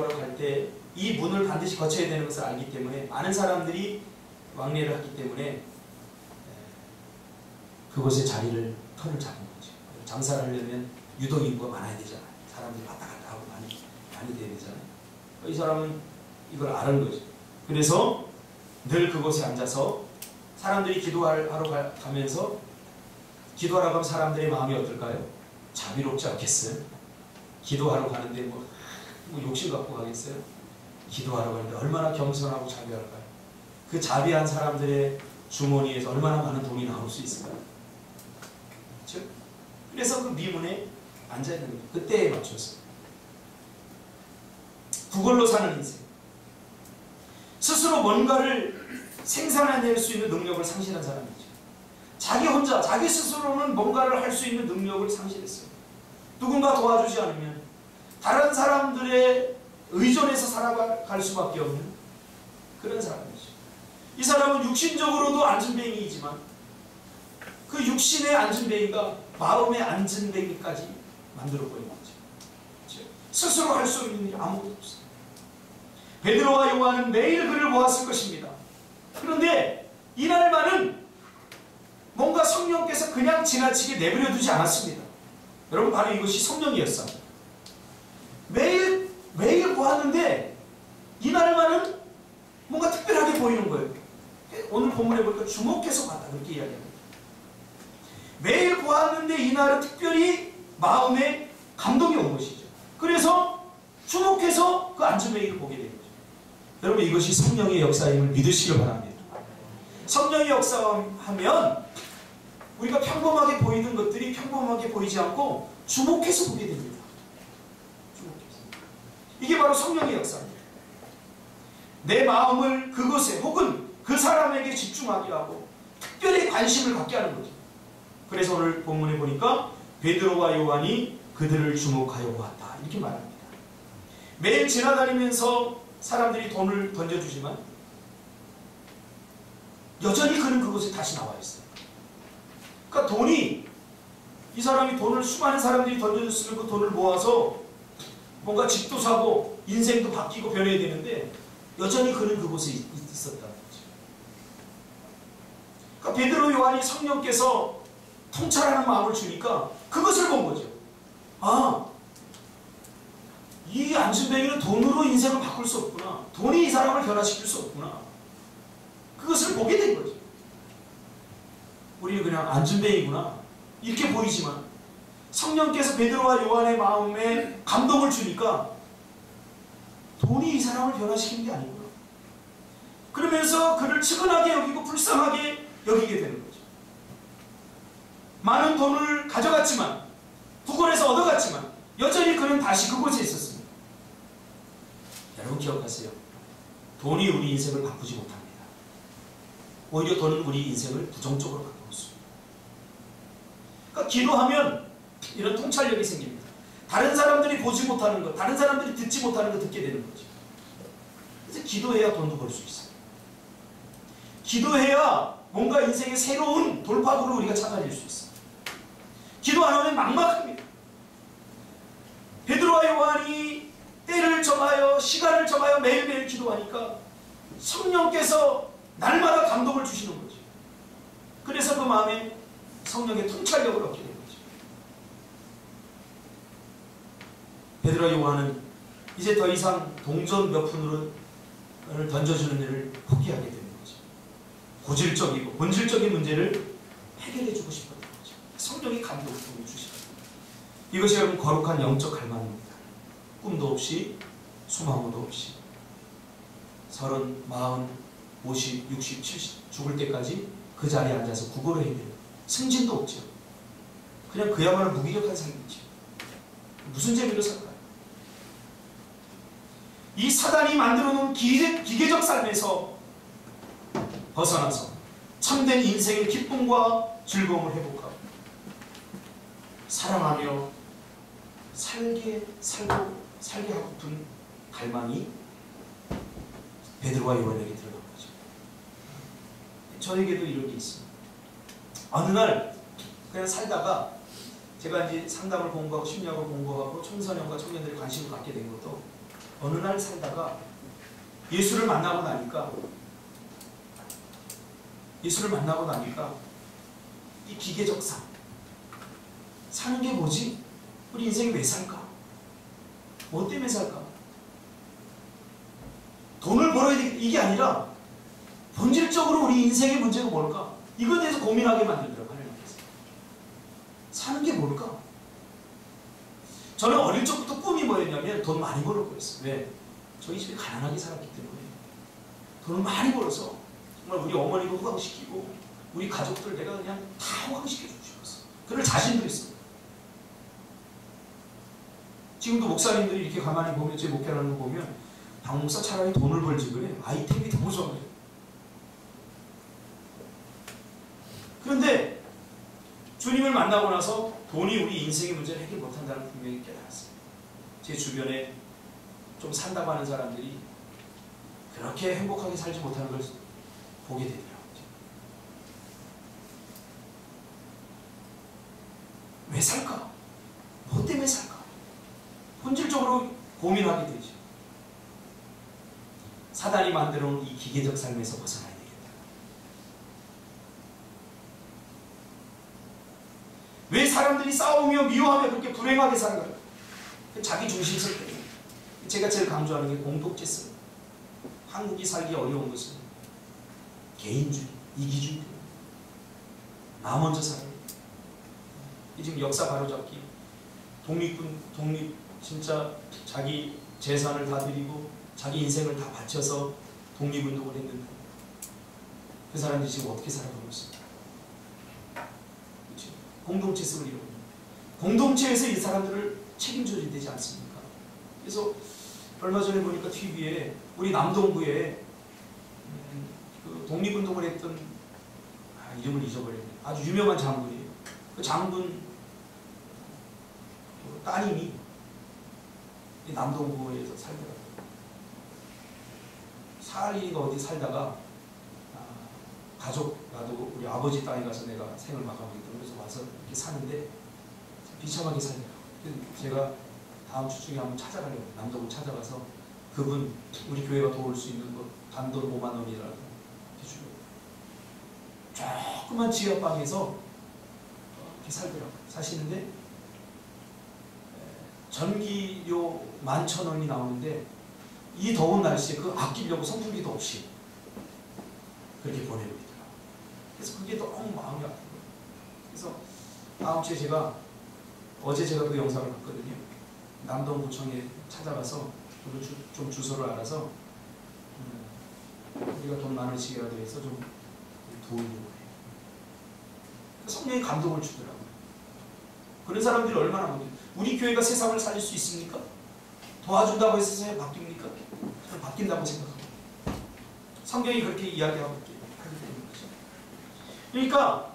갈 때 이 문을 반드시 거쳐야 되는 것을 알기 때문에 많은 사람들이 왕래를 하기 때문에 그곳에 턴을 잡은 거죠. 장사를 하려면 유동인구가 많아야 되잖아요. 사람들이 왔다 갔다 하고 많이 돼야 되잖아요. 이 사람은 이걸 아는 거죠. 그래서 늘 그곳에 앉아서 사람들이 기도하러 가면서 기도하러 가면 사람들의 마음이 어떨까요? 자비롭지 않겠어요? 기도하러 가는데 뭐 욕심 갖고 가겠어요? 기도하러 가는데 얼마나 겸손하고 자비할까요? 그 자비한 사람들의 주머니에서 얼마나 많은 돈이 나올 수 있을까요? 그렇죠? 그래서 그 미문에 앉아있는 거예요. 그때에 맞춰서. 그걸로 사는 인생. 스스로 뭔가를 생산해낼 수 있는 능력을 상실한 사람이죠. 자기 혼자, 자기 스스로는 뭔가를 할 수 있는 능력을 상실했어요. 누군가 도와주지 않으면 다른 사람들의 의존해서 살아갈 수밖에 없는 그런 사람이죠. 이 사람은 육신적으로도 안진뱅이이지만 그 육신의 안진뱅이가 마음의 안진뱅이까지 만들어버린 거죠. 그렇죠? 스스로 할 수 있는 일이 아무것도 없어요. 베드로와 요한은 매일 그를 보았을 것입니다. 그런데 이날만은 뭔가 성령께서 그냥 지나치게 내버려 두지 않았습니다. 여러분, 바로 이것이 성령이었어요. 매일 보았는데 이날만은 뭔가 특별하게 보이는 거예요. 오늘 본문에 보니까 주목해서 봤다, 그렇게 이야기합니다. 매일 보았는데 이날은 특별히 마음에 감동이 온 것이죠. 그래서 주목해서 그 안진뱅이를 보게 된 거죠. 여러분, 이것이 성령의 역사임을 믿으시길 바랍니다. 성령의 역사하면 우리가 평범하게 보이는 것들이 평범하게 보이지 않고 주목해서 보게 됩니다. 주목해서. 이게 바로 성령의 역사입니다. 내 마음을 그것에 혹은 그 사람에게 집중하게 하고 특별히 관심을 갖게 하는 거죠. 그래서 오늘 본문에 보니까 베드로와 요한이 그들을 주목하여 보았다, 이렇게 말합니다. 매일 지나다니면서 사람들이 돈을 던져주지만 여전히 그는 그곳에 다시 나와 있어요. 그러니까 돈이, 이 사람이 돈을 수많은 사람들이 던져줬으면 그 돈을 모아서 뭔가 집도 사고 인생도 바뀌고 변해야 되는데 여전히 그는 그곳에 있었다는 거죠. 그러니까 베드로 요한이 성령께서 통찰하는 마음을 주니까 그것을 본 거죠. 아, 이 안진뱅이는 돈으로 인생을 바꿀 수 없구나. 돈이 이 사람을 변화시킬 수 없구나. 그것을 보게 된 거죠. 우리는 그냥 안진뱅이구나 이렇게 보이지만 성령께서 베드로와 요한의 마음에 감동을 주니까 돈이 이 사람을 변화시키는 게 아니구나. 그러면서 그를 측은하게 여기고 불쌍하게 여기게 되는 거죠. 많은 돈을 가져갔지만, 부걸에서 얻어갔지만 여전히 그는 다시 그곳에 있었습니다. 여러분 기억하세요. 돈이 우리 인생을 바꾸지 못합니다. 오히려 돈은 우리 인생을 부정적으로 바꾸고 있습니다. 그러니까 기도하면 이런 통찰력이 생깁니다. 다른 사람들이 보지 못하는 것, 다른 사람들이 듣지 못하는 것 듣게 되는 거죠. 그래서 기도해야 돈도 벌 수 있어요. 기도해야 뭔가 인생의 새로운 돌파구를 우리가 찾아낼 수 있어요. 기도 안 하면 막막합니다. 베드로와 요한이 때를 정하여 시간을 정하여 매일매일 기도하니까 성령께서 날마다 감동을 주시는 거죠. 그래서 그 마음에 성령의 통찰력을 얻게 된 거죠. 베드로와 요한은 이제 더 이상 동전 몇 푼으로 던져주는 일을 포기하게 되는 거죠. 고질적이고 본질적인 문제를 해결해 주고 싶었던 거죠. 성령이 감동을 주시고, 이것이 여러분 거룩한 영적 갈망입니다. 꿈도 없이 소망도 없이 30, 40, 50, 60, 70 죽을 때까지 그 자리에 앉아서 구걸을 해야 돼요. 승진도 없죠. 그냥 그야말로 무기력한 삶이죠. 무슨 재미로 살까요? 이 사단이 만들어 놓은 기계적 삶에서 벗어나서 참된 인생의 기쁨과 즐거움을 회복하고 사랑하며 살게 하고픈 갈망이 베드로와 요한에게 들어간 거죠. 저에게도 이런 게 있습니다. 어느 날 그냥 살다가 제가 이제 상담을 공부하고 심리학을 공부하고 청소년과 청년들이 관심을 갖게 된 것도 어느 날 살다가 예수를 만나고 나니까 이 기계적 삶, 사는 게 뭐지? 우리 인생이 왜 살까? 뭐 때문에 살까? 돈을 벌어야 돼, 이게 아니라 본질적으로 우리 인생의 문제가 뭘까? 이거에 대해서 고민하게 만들더라고요. 하나님께서. 사는 게 뭘까? 저는 어릴 적부터 꿈이 뭐였냐면 돈 많이 벌을 거였어요. 왜? 저희 집이 가난하게 살았기 때문에 돈을 많이 벌어서 정말 우리 어머니도 호강시키고 우리 가족들 내가 그냥 다 호강시켜주고 싶었어. 그럴 자신도 있어. 지금도 목사님들이 이렇게 가만히 보면, 제 목회하는 거 보면 박 목사 차라리 돈을 벌지 그래. 아이템이 너무 좋아요. 그런데 주님을 만나고 나서 돈이 우리 인생의 문제를 해결 못한다는 걸 분명히 깨달았어요. 제 주변에 좀 산다고 하는 사람들이 그렇게 행복하게 살지 못하는 걸 보게 되더라고요. 왜 살까? 뭐 때문에 살까? 본질적으로 고민하게 되죠. 사단이 만들어 놓은 이 기계적 삶에서 벗어나야 되겠다. 왜 사람들이 싸우며 미워하며 그렇게 불행하게 살아가요? 자기 중심성 때문에. 제가 제일 강조하는 게 공동체성. 한국이 살기 어려운 것은 개인주의, 이기주의, 나 먼저 살아요. 지금 역사 바로잡기, 독립 진짜 자기 재산을 다 드리고 자기 인생을 다 바쳐서 독립운동을 했는데 그 사람들이 지금 어떻게 살아가고 있습니까? 그렇죠? 공동체성을 잃어버립니다. 공동체에서 이 사람들을 책임져야 되지 않습니까? 그래서 얼마 전에 보니까 TV에 우리 남동구에 그 독립운동을 했던 이름을 잊어버렸네. 아주 유명한 장군이에요. 그 장군 따님이 남동구에서 살더라고요. 사리가 어디 살다가 가족, 나도 우리 아버지 땅에 가서 내가 생을 마감하겠다 그래서 와서 이렇게 사는데 비참하게 살더라고요. 제가 다음 주 중에 한번 찾아가려고 남동구 찾아가서 그분 우리 교회가 도울 수 있는 거 단돈 5만 원이라도 해주려고 조그만 지하방에서 이렇게 살더라고요. 사시는데 전기료 11,000원이 나오는데 이 더운 날씨에 그 아끼려고 선풍기도 없이 그렇게 보내고 있더라고요. 그래서 그게 너무 마음이 아픈 거예요. 그래서 다음 주에 어제 제가 그 영상을 봤거든요. 남동구청에 찾아가서 좀 주소를 알아서 우리가 돈 많으시게라도 해서 좀 도우려고 해요. 성령이 감동을 주더라고요. 그런 사람들이 얼마나 많아요. 우리 교회가 세상을 살릴 수 있습니까? 도와준다고 해서 세상이 바뀝니까? 저는 바뀐다고 생각합니다. 성경이 그렇게 이야기하고 있기 때문에 그렇죠. 그러니까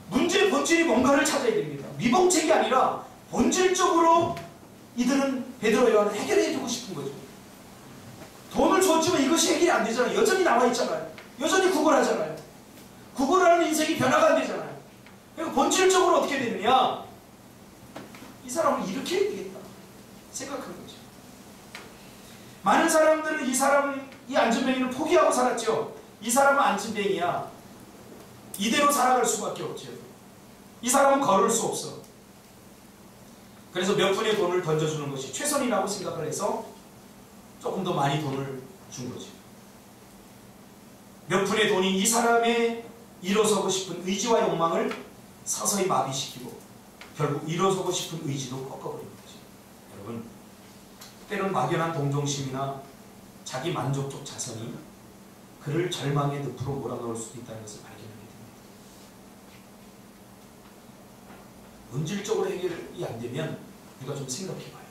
문제의 본질이 뭔가를 찾아야 됩니다. 미봉책이 아니라 본질적으로 이들은 베드로 요한을 해결해주고 싶은 거죠. 돈을 줬지만 이것이 해결이 안 되잖아요. 여전히 남아있잖아요. 여전히 구걸하잖아요. 구걸하는 인생이 변화가 안 되잖아요. 그러니까 본질적으로 어떻게 되느냐? 이 사람을 일으켜야 되겠다 생각한 거죠. 많은 사람들은 이 안전뱅이를 포기하고 살았죠. 이 사람은 안전뱅이야. 이대로 살아갈 수밖에 없죠. 이 사람은 걸을 수 없어. 그래서 몇 푼의 돈을 던져주는 것이 최선이라고 생각을 해서 조금 더 많이 돈을 준 거죠. 몇 푼의 돈이 이 사람의 일어서고 싶은 의지와 욕망을 서서히 마비시키고 결국 일어서고 싶은 의지도 꺾어버리는 거죠. 여러분, 때론 막연한 동정심이나 자기 만족적 자선이 그를 절망의 늪으로 몰아넣을 수도 있다는 것을 발견하게 됩니다. 본질적으로 해결이 안 되면 우리가 좀 생각해봐요.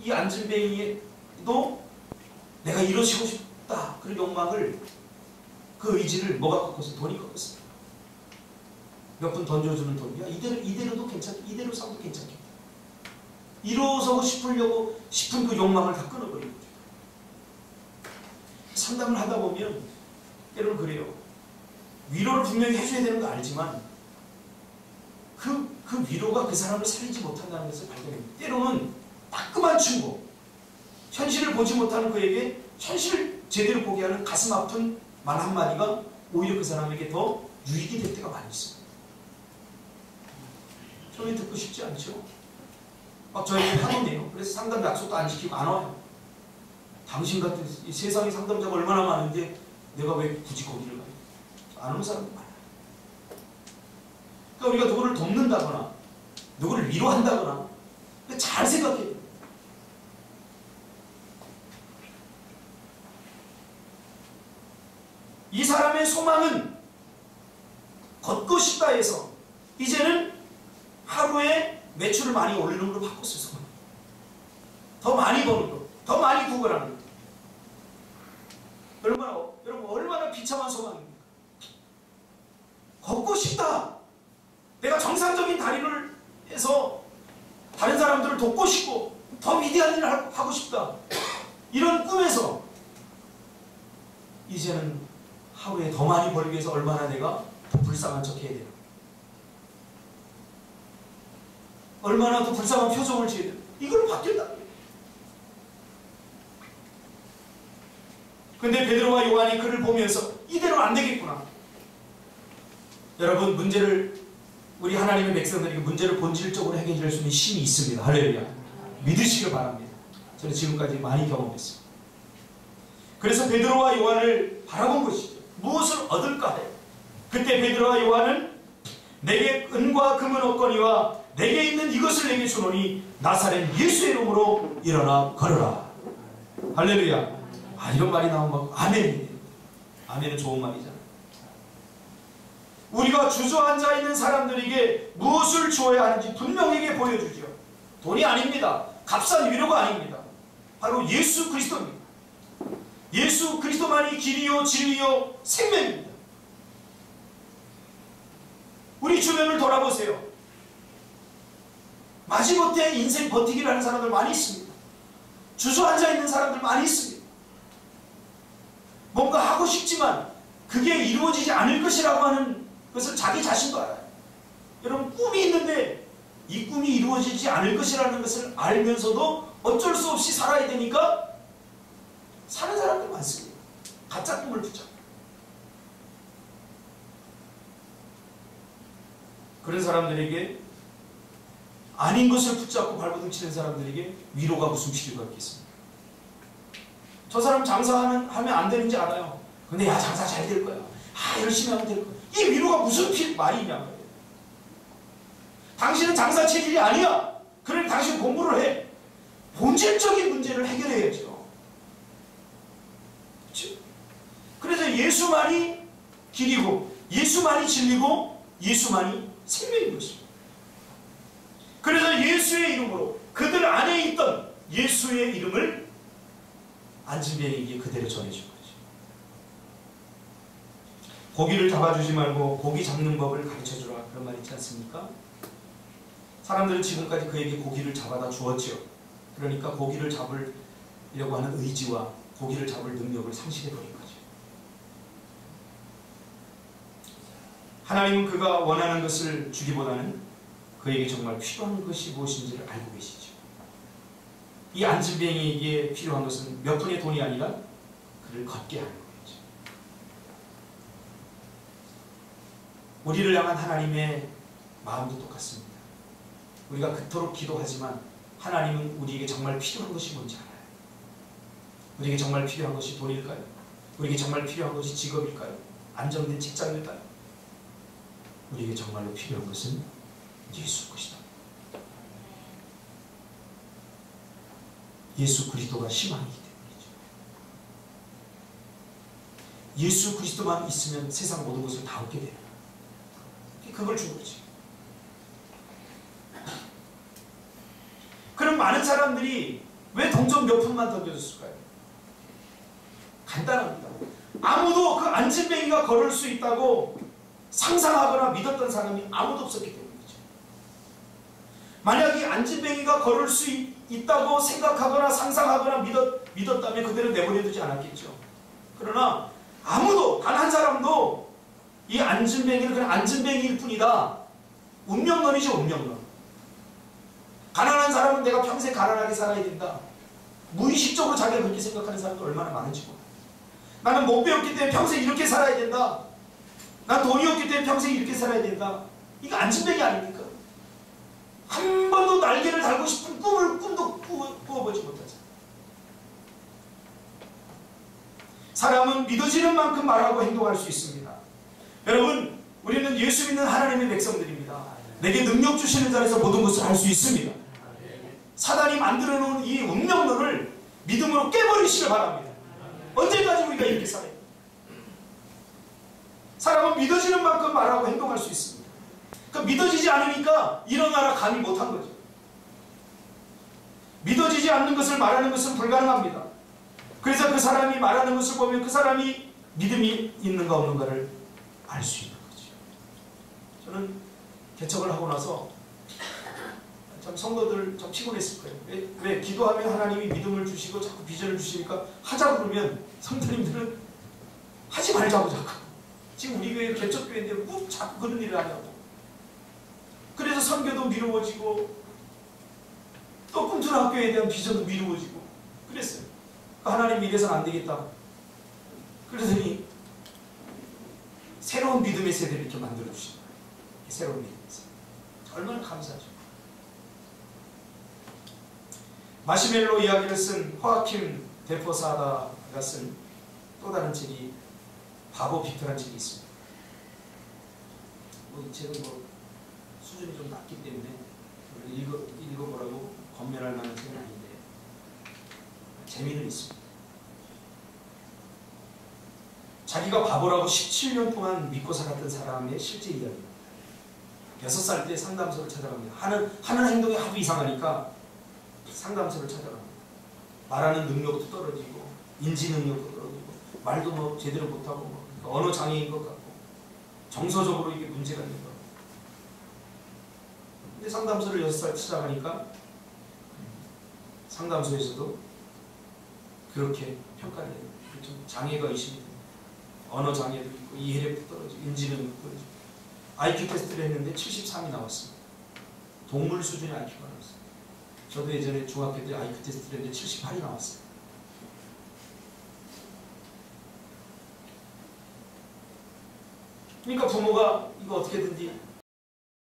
이 안진뱅이도 내가 이러시고 싶다 그런 욕망을, 그 의지를 뭐가 꺾었어? 돈이 꺾었습니다. 몇 푼 던져주는 돈이야. 이대로도 괜찮다. 이대로 살도 괜찮겠다. 일어서고 싶은 그 욕망을 다 끊어버리는 거죠. 상담을 하다 보면 때로는 그래요. 위로를 분명히 해줘야 되는 거 알지만 그 위로가 그 사람을 살리지 못한다는 것을 발견합니다. 때로는 따끔한 충고, 현실을 보지 못하는 그에게 현실을 제대로 보게 하는 가슴 아픈 말 한마디가 오히려 그 사람에게 더 유익이 될 때가 많이 있습니다. 저희 듣고 싶지 않죠? 막 저에게 화내요. 그래서 상담 약속도 안 지키고 안 와요. 당신 같은 이 세상에 상담자가 얼마나 많은데 내가 왜 굳이 거기를 가요? 안 오는 사람도 많아요. 그러니까 우리가 누구를 돕는다거나 누구를 위로한다거나 잘 생각해야 돼요. 이 사람의 소망은 걷고 싶다 해서 이제는 하루에 매출을 많이 올리는 걸로 바꿨어요. 더 많이 버는 거, 더 많이 구걸하는 거. 여러분 얼마나 비참한 소망입니까? 걷고 싶다. 내가 정상적인 달인을 해서 다른 사람들을 돕고 싶고 더 위대한 일을 하고 싶다. 이런 꿈에서 이제는 하루에 더 많이 벌기 위해서 얼마나 내가 더 불쌍한 척 해야 되나, 얼마나 더 불쌍한 표정을 지어야 되나, 이걸로 바뀌었다. 근데 베드로와 요한이 그를 보면서 이대로는 안 되겠구나. 여러분, 우리 하나님의 백성들에게 문제를 본질적으로 해결할 수 있는 힘이 있습니다. 할렐루야. 믿으시길 바랍니다. 저는 지금까지 많이 경험했습니다. 그래서 베드로와 요한을 바라본 것이죠. 무엇을 얻을까 해. 그때 베드로와 요한은 내게 은과 금은 없거니와 내게 있는 이것을 내게 주노니 나사렛 예수의 이름으로 일어나 걸어라. 할렐루야. 이런 말이 나오면 아멘이에요. 아멘은 좋은 말이잖아요. 우리가 주저앉아 있는 사람들에게 무엇을 주어야 하는지 분명하게 보여주죠. 돈이 아닙니다. 값싼 위로가 아닙니다. 바로 예수 그리스도입니다. 예수 그리스도만이 길이요 진리요 생명입니다. 우리 주변을 돌아보세요. 마지못해 인생 버티기를 하는 사람들 많이 있습니다. 주저앉아 있는 사람들 많이 있습니다. 뭔가 하고 싶지만 그게 이루어지지 않을 것이라고 하는 것을 자기 자신도 알아요. 여러분, 꿈이 있는데 이 꿈이 이루어지지 않을 것이라는 것을 알면서도 어쩔 수 없이 살아야 되니까 사는 사람들 많습니다. 가짜 꿈을 붙잡고. 그런 사람들에게, 아닌 것을 붙잡고 발버둥 치는 사람들에게 위로가 무슨 필요가 있겠습니까? 저 사람 장사하면 안 되는지 알아요. 근데 장사 잘 될 거야. 열심히 하면 될 거야. 이 위로가 무슨 말이냐. 당신은 장사 체질이 아니야. 그러니 당신 공부를 해. 본질적인 문제를 해결해야죠. 그렇죠? 그래서 예수만이 길이고 예수만이 진리고 예수만이 생명인 것입니다. 그래서 예수의 이름으로 그들 안에 있던 예수의 이름을 안진뱅이에게 그대로 전해준 거죠. 고기를 잡아주지 말고 고기 잡는 법을 가르쳐주라, 그런 말 있지 않습니까? 사람들은 지금까지 그에게 고기를 잡아다 주었죠. 그러니까 고기를 잡으려고 하는 의지와 고기를 잡을 능력을 상실해버린 거죠. 하나님은 그가 원하는 것을 주기보다는 그에게 정말 필요한 것이 무엇인지를 알고 계시죠. 이 안진뱅이에게 필요한 것은 몇 푼의 돈이 아니라 그를 걷게 하는 거죠. 우리를 향한 하나님의 마음도 똑같습니다. 우리가 그토록 기도하지만 하나님은 우리에게 정말 필요한 것이 뭔지 알아요. 우리에게 정말 필요한 것이 돈일까요? 우리에게 정말 필요한 것이 직업일까요? 안정된 직장일까요? 우리에게 정말로 필요한 것은 예수 그리스도. 예수 그리스도가 희망이기 때문이죠. 예수 그리스도만 있으면 세상 모든 것을 다 얻게 되는, 그걸 준 거지. 그럼 많은 사람들이 왜 동전 몇 푼만 던져줬을까요? 간단합니다. 아무도 그 안진뱅이가 걸을 수 있다고 상상하거나 믿었던 사람이 아무도 없었기 때문이죠. 만약 이 안진뱅이가 걸을 수 있다고 생각하거나 상상하거나 믿었다면 그대로 내버려두지 않았겠죠. 그러나 아무도, 단 한 사람도 이 안진뱅이는 그냥 안진뱅이일 뿐이다. 운명론이죠, 운명론. 가난한 사람은 내가 평생 가난하게 살아야 된다. 무의식적으로 자기가 그렇게 생각하는 사람도 얼마나 많은지 몰라요. 나는 못 배웠기 때문에 평생 이렇게 살아야 된다. 난 돈이 없기 때문에 평생 이렇게 살아야 된다. 이거 안진뱅이 아닙니까? 한 번도 날개를 달고 싶은 꿈도 꾸어보지 못하죠. 사람은 믿어지는 만큼 말하고 행동할 수 있습니다. 여러분, 우리는 예수 믿는 하나님의 백성들입니다. 내게 능력 주시는 자에서 모든 것을 할 수 있습니다. 사단이 만들어 놓은 이 운명론을 믿음으로 깨버리시길 바랍니다. 언제까지 우리가 이렇게 살아요? 사람은 믿어지는 만큼 말하고 행동할 수 있습니다. 그러니까 믿어지지 않으니까 일어나라 감히 못한 거죠. 믿어지지 않는 것을 말하는 것은 불가능합니다. 그래서 그 사람이 말하는 것을 보면 그 사람이 믿음이 있는가 없는가를 알 수 있는 거죠. 저는 개척을 하고 나서 참 성도들 좀 피곤했을 거예요. 왜 기도하면 하나님이 믿음을 주시고 자꾸 비전을 주시니까 하자고 그러면 성도님들은 하지 말자고 자꾸. 지금 우리 교회 개척교회인데 뭐 자꾸 그런 일을 하냐고. 그래서 선교도 미루어지고 또 꿈틀 학교에 대한 비전도 미루어지고 그랬어요. 하나님이 이래서는 안 되겠다. 그러더니 새로운 믿음의 세대를 이렇게 만들어주신 거예요. 새로운 믿음의 세대. 얼마나 감사하죠. 마시멜로 이야기를 쓴 호아킴 데포사다가 쓴 또 다른 책이 바보 빅터라는 책이 있습니다. 이 책은 수준이 좀 낮기 때문에 읽어보라고 권면할 만한 책은 아닌데 재미는 있습니다. 자기가 바보라고 17년 동안 믿고 살았던 사람의 실제 이야기입니다. 6살 때 상담소를 찾아갑니다. 하는 행동이 하도 이상하니까 상담소를 찾아갑니다. 말하는 능력도 떨어지고 인지 능력도 떨어지고 말도 제대로 못하고 언어 장애인 것 같고 정서적으로 이게 문제가 있는 거. 근데 상담소를 6살 찾아가니까 상담소에서도 그렇게 평가를 해요. 좀 장애가 의심이 돼요. 언어 장애도 있고 이해력도 떨어지고 인지능력도 떨어지고 IQ 테스트를 했는데 73이 나왔습니다. 동물 수준의 IQ가 나왔어요. 저도 예전에 중학교 때 IQ 테스트를 했는데 78이 나왔어요. 그러니까 부모가 이거 어떻게든지